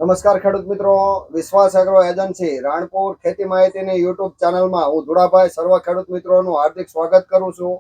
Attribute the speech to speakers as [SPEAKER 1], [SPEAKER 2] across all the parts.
[SPEAKER 1] નમસ્કાર ખેડૂત મિત્રો, વિશ્વાસ એગ્રો એજન્સી રાણપુર ખેતી માહિતીની યુટ્યુબ ચેનલમાં હું ધુડાભાઈ સર્વ ખેડૂત મિત્રોનું હાર્દિક સ્વાગત કરું છું.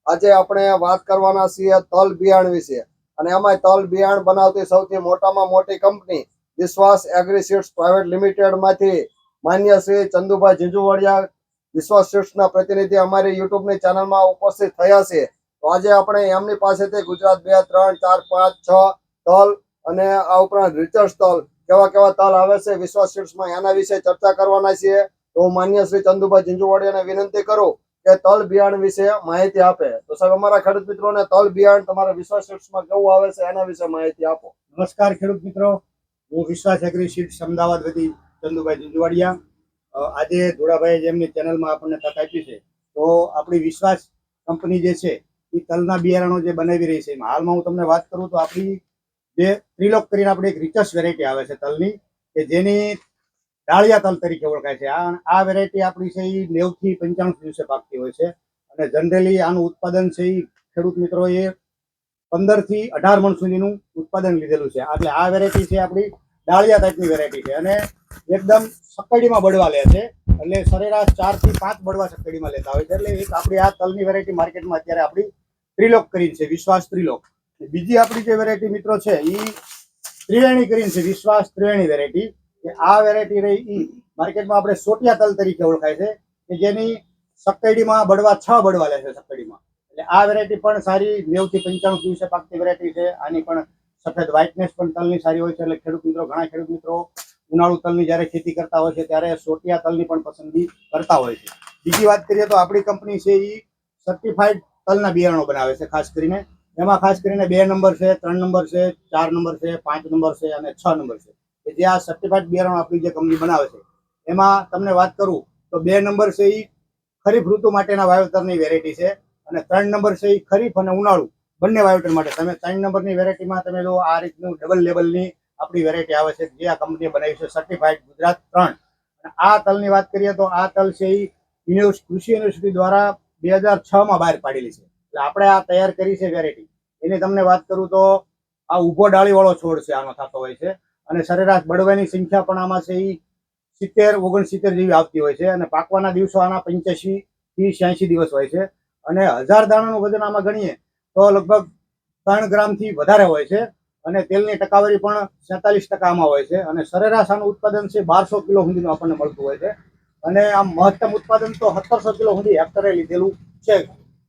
[SPEAKER 1] આજે આપણે વાત કરવાના છીએ તલ બિયાણ વિશે, અને એમાં તલ બિયાણ બનાવતી સૌથી મોટામાં મોટી કંપની વિશ્વાસ એગ્રી સીડ્સ પ્રાઇવેટ લિમિટેડમાંથી માન્ય શ્રી ચંદુભાઈ ઝીંઝુવાડિયા વિશ્વાસ સીડ્સના પ્રતિનિધિ અમારી યુટ્યુબની ચેનલમાં ઉપસ્થિત થયા છે. તો આજે આપણે એમની પાસેથી ગુજરાત 2, 3, 4, 5, 6 તલ અને આ ઉપરાંત રિસર્ચ તલ કેવા કેવા તલ આવે છે વિશ્વાસ સીડ્સમાં એના વિશે ચર્ચા કરવાના છીએ. તો હું માન્ય શ્રી ચંદુભાઈ ઝીંઝુવાડિયાને વિનંતી કરું કે તલ બિયાણ વિશે માહિતી આપે. તો સાહેબ, અમારા ખેડૂત મિત્રોને તલ બિયાણ તમારા વિશ્વાસ સીડ્સમાં કેવું આવે છે એના વિશે માહિતી આપો.
[SPEAKER 2] નમસ્કાર ખેડૂત મિત્રો, હું વિશ્વાસ એગ્રી સીડ્સ અમદાવાદ વતી ચંદુભાઈ ઝીંઝુવાડિયા. આજે ધોળાભાઈ જેમની ચેનલમાં આપણને તક આપી છે, તો આપણી વિશ્વાસ કંપની જે છે એ તલના બિયારણો જે બનાવી રહી છે, હાલમાં હું તમને વાત કરું તો આપણી જે ત્રિલોક કરીને આપણે એક રિચર્સ વેરાયટી આવે છે તલની, કે જેની ડાળિયા તલ તરીકે ઓળખાય છે. આ વેરાયટી આપણી છે એ 90 થી 95 દિવસે પાકતી હોય છે, અને જનરલી આનું ઉત્પાદન છે એ ખેડૂત મિત્રોએ 15 થી 18 મણ સુધીનું ઉત્પાદન લીધેલું છે. એટલે આ વેરાયટી છે આપણી ડાળિયા ટાઈપની વેરાયટી છે, અને એકદમ સકડીમાં બળવા લે છે. એટલે સરેરાશ 4 થી 5 બળવા સકડીમાં લેતા હોય છે. એટલે એક આપણી આ તલની વેરાયટી માર્કેટમાં અત્યારે આપણી ત્રિલોક કરીને છે, વિશ્વાસ ત્રિલોક. બીજી આપણી જે વેરાયટી મિત્રો છે એ ત્રિવેણી કરીને છે, વિશ્વાસ ત્રિવેણી વેરાયટી. કે આ વેરાયટી રહી એ માર્કેટમાં આપણે સોટિયા તલ તરીકે ઓળખાય છે, કે જેની સકડીમાં બળવા 6 બળવા લે છે સકડીમાં. એટલે આ વેરાયટી પણ સારી 90 થી 95 દિવસે પાકતી વેરાયટી છે. આની પણ સફેદ વ્હાઇટનેસ પણ તલની સારી હોય છે. એટલે ખેડૂત મિત્રો, ઘણા ખેડૂત મિત્રો ઉનાળુ તલની જ્યારે ખેતી કરતા હોય છે ત્યારે સોટિયા તલની પણ પસંદગી કરતા હોય છે. બીજી વાત કરીએ તો આપણી કંપની છે એ સર્ટિફાઈડ તલના બિયારણો બનાવે છે. ખાસ કરીને એમાં ખાસ કરીને 2 નંબર છે, 3 નંબર છે, 4 નંબર છે, 5 નંબર છે અને 6 નંબર છે, કે જે આ સર્ટિફાઈડ બિયારણો આપણી જે કંપની બનાવે છે. એમાં તમને વાત કરું તો 2 નંબર છે એ ખરીફ ઋતુ માટેના વાવેતરની વેરાયટી છે, અને 3 નંબર છે એ ખરીફ અને ઉનાળુ બંને વાવેતર માટે. તમે 3 નંબરની વેરાયટીમાં તમે જો આ રીતનું ડબલ લેબલની આપણી વેરાયટી આવે છે, જે આ કંપનીએ બનાવી છે, સર્ટિફાઈડ ગુજરાત 3. અને આ તલની વાત કરીએ તો આ તલ છે એ કૃષિ યુનિવર્સિટી દ્વારા 2006માં બહાર પાડેલી છે. એટલે આપણે આ તૈયાર કરી છે વેરાયટી. એની તમને વાત કરું તો આ ઊભો ડાળીવાળો છોડ છે, આનો થતો હોય છે, અને સરેરાશ બળવાની સંખ્યા પણ આમાં છે એ 70-69 જેવી આવતી હોય છે, અને પાકવાના દિવસો આના 85 થી 86 દિવસ હોય છે. અને 1000 દાણાનું વજન આમાં ગણીએ તો લગભગ 3 ગ્રામથી વધારે હોય છે, અને તેલની ટકાવારી પણ 47% આમાં હોય છે. અને સરેરાશ આનું ઉત્પાદન છે 1200 કિલો સુધીનું આપણને મળતું હોય છે, અને આમ મહત્તમ ઉત્પાદન તો 1700 કિલો સુધી હેક્ટરે લીધેલું છે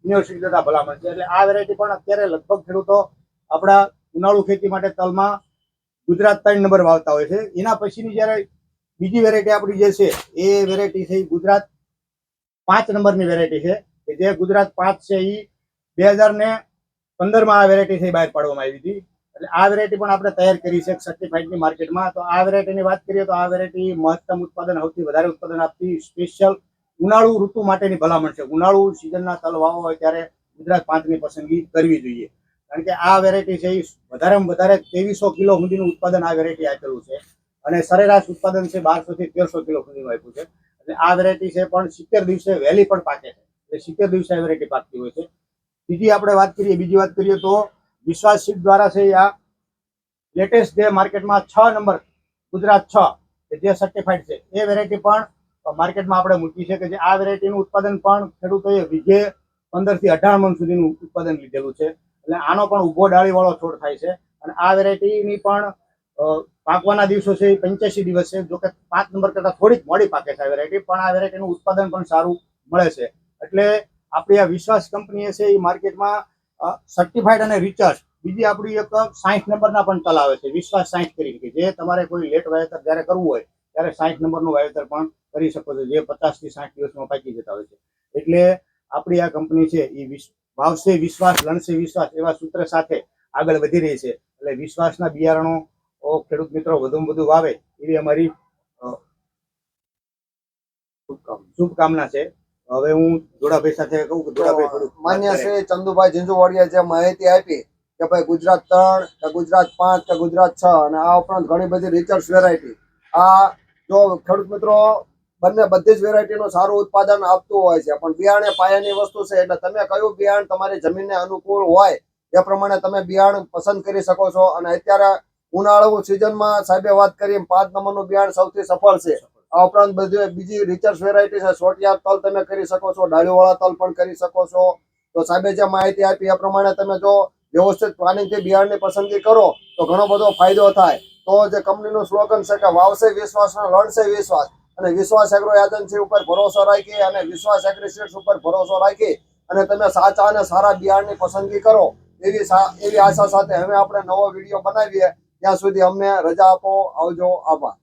[SPEAKER 2] યુનિવર્સિટી દ્વારા ભલામણ છે. એટલે આ વેરાયટી પણ અત્યારે લગભગ ખેડૂતો આપણા ઉનાળુ ખેતી માટે તલમાં ગુજરાત 3 નંબર વાવતા હોય છે. એના પછીની જ્યારે બીજી વેરાયટી આપણી જે છે એ વેરાયટી છે ગુજરાત 5 નંબરની વેરાયટી છે, કે જે ગુજરાત 5 છે એ 2015માં આ વેરાયટી છે બહાર પાડવામાં આવી હતી. એટલે આ વેરાયટી પણ આપણે તૈયાર કરી છે સર્ટિફાઈડની માર્કેટમાં. તો આ વેરાયટીની વાત કરીએ તો આ વેરાયટી મહત્તમ ઉત્પાદન, સૌથી વધારે ઉત્પાદન આપતી સ્પેશિયલ ઉનાળુ ઋતુ માટેની ભલામણ છે. ઉનાળુ સિઝનના તલ વાવો હોય ત્યારે ગુજરાત 5ની પસંદગી કરવી જોઈએ, કારણ કે આ વેરાયટી છે એ વધારેમાં વધારે 2300 કિલો સુધીનું ઉત્પાદન આ વેરાયટી આપેલું છે, અને સરેરાશ ઉત્પાદન છે 1200 થી 1300 કિલો સુધીનું આપ્યું છે. એટલે આ વેરાયટી છે પણ 70 દિવસે વહેલી પણ પાકે છે. એટલે 70 દિવસે આ વેરાયટી પાકતી હોય છે. બીજી વાત કરીએ તો વિશ્વાસ સીડ દ્વારા છે આ લેટેસ્ટ જે માર્કેટમાં 6 નંબર ગુજરાત 6 કે જે સર્ટિફાઈડ છે એ વેરાયટી પણ માર્કેટમાં આપણે મૂકી છે, કે જે આ વેરાયટીનું ઉત્પાદન પણ ખેડૂતોએ વીઘે 15 થી 18 મણ સુધીનું ઉત્પાદન લીધેલું છે. એટલે આનો પણ ઊભો ડાળીવાળો છોડ થાય છે, અને આ વેરાયટીની પણ પાકવાના દિવસો છે 85 દિવસ છે. જોકે 5 નંબર કરતાં થોડીક મોડી પાકે છે આ વેરાયટી, પણ આ વેરાયટીનું ઉત્પાદન પણ સારું મળે છે. એટલે આપણી આ વિશ્વાસ કંપનીએ છે એ માર્કેટમાં સર્ટિફાઈડ અને રિચર્સ બીજી આપણી એક 60 નંબરના પણ તલ આવે છે, વિશ્વાસ 60 કરીને, કે જે તમારે કોઈ લેટ વાવેતર જ્યારે કરવું હોય ત્યારે 60 નંબરનું વાવેતર પણ કરી શકો છો, જે 50 થી 60 દિવસમાં પાકી જતા હોય છે. એટલે આપણી આ કંપની છે એ વાવશે વિશ્વાસ, લણશે વિશ્વાસ એવા સૂત્ર સાથે આગળ વધી રહી છે. એટલે વિશ્વાસના બિયારણો ખેડૂત મિત્રો વધુમાં વધુ વાવે એવી અમારી શુભકામના છે. હવે હું ધોળાભાઈ સાથે કહું કે ધોળાભાઈ થોડું
[SPEAKER 1] માન્ય શ્રી ચંદુભાઈ ઝીંઝુવાડિયા જે માહિતી આપી કે ભાઈ ગુજરાત 3 કે ગુજરાત 5 કે ગુજરાત 6 અને આ ઉપરાંત ઘણી બધી રિસર્ચ વેરાયટી, આ જો ખેડૂત મિત્રો બધી જ વેરાયટીનું સારું ઉત્પાદન આપતું હોય છે, પણ બિયાણ એ પાયાની વસ્તુ છે. એટલે તમે કયું બિયાણ તમારી જમીનને અનુકૂળ હોય એ પ્રમાણે તમે બિયાણ પસંદ કરી શકો છો. અને અત્યારે ઉનાળુ સિઝનમાં સાહેબે વાત કરી 5 નંબરનું બિયારણ સૌથી સફળ છે. આ ઉપરાંત બીજી રિચર્સ વેરાયટી છે. સોટિયા તલ તમે કરી શકો છો, ડાળીવાળા તલ પણ કરી શકો છો. તો સાહેબે જે માહિતી આપી એ પ્રમાણે તમે જો વ્યવસ્થિત પ્લાનિંગથી બિયારણની પસંદગી કરો તો ઘણો બધો ફાયદો થાય. તો જે કંપનીનું સ્લોગન છે કે વાવશે વિશ્વાસ અને લડશે વિશ્વાસ, અને વિશ્વાસ એગ્રો એજન્સી ઉપર ભરોસો રાખી અને વિશ્વાસ એગ્રીસીડ્સ ઉપર ભરોસો રાખી અને તમે સાચા અને સારા બિયારણની પસંદગી કરો એવી આશા સાથે હવે આપણે નવો વિડીયો બનાવીએ. ત્યાં સુધી અમને રજા આપો. આવજો. આભાર.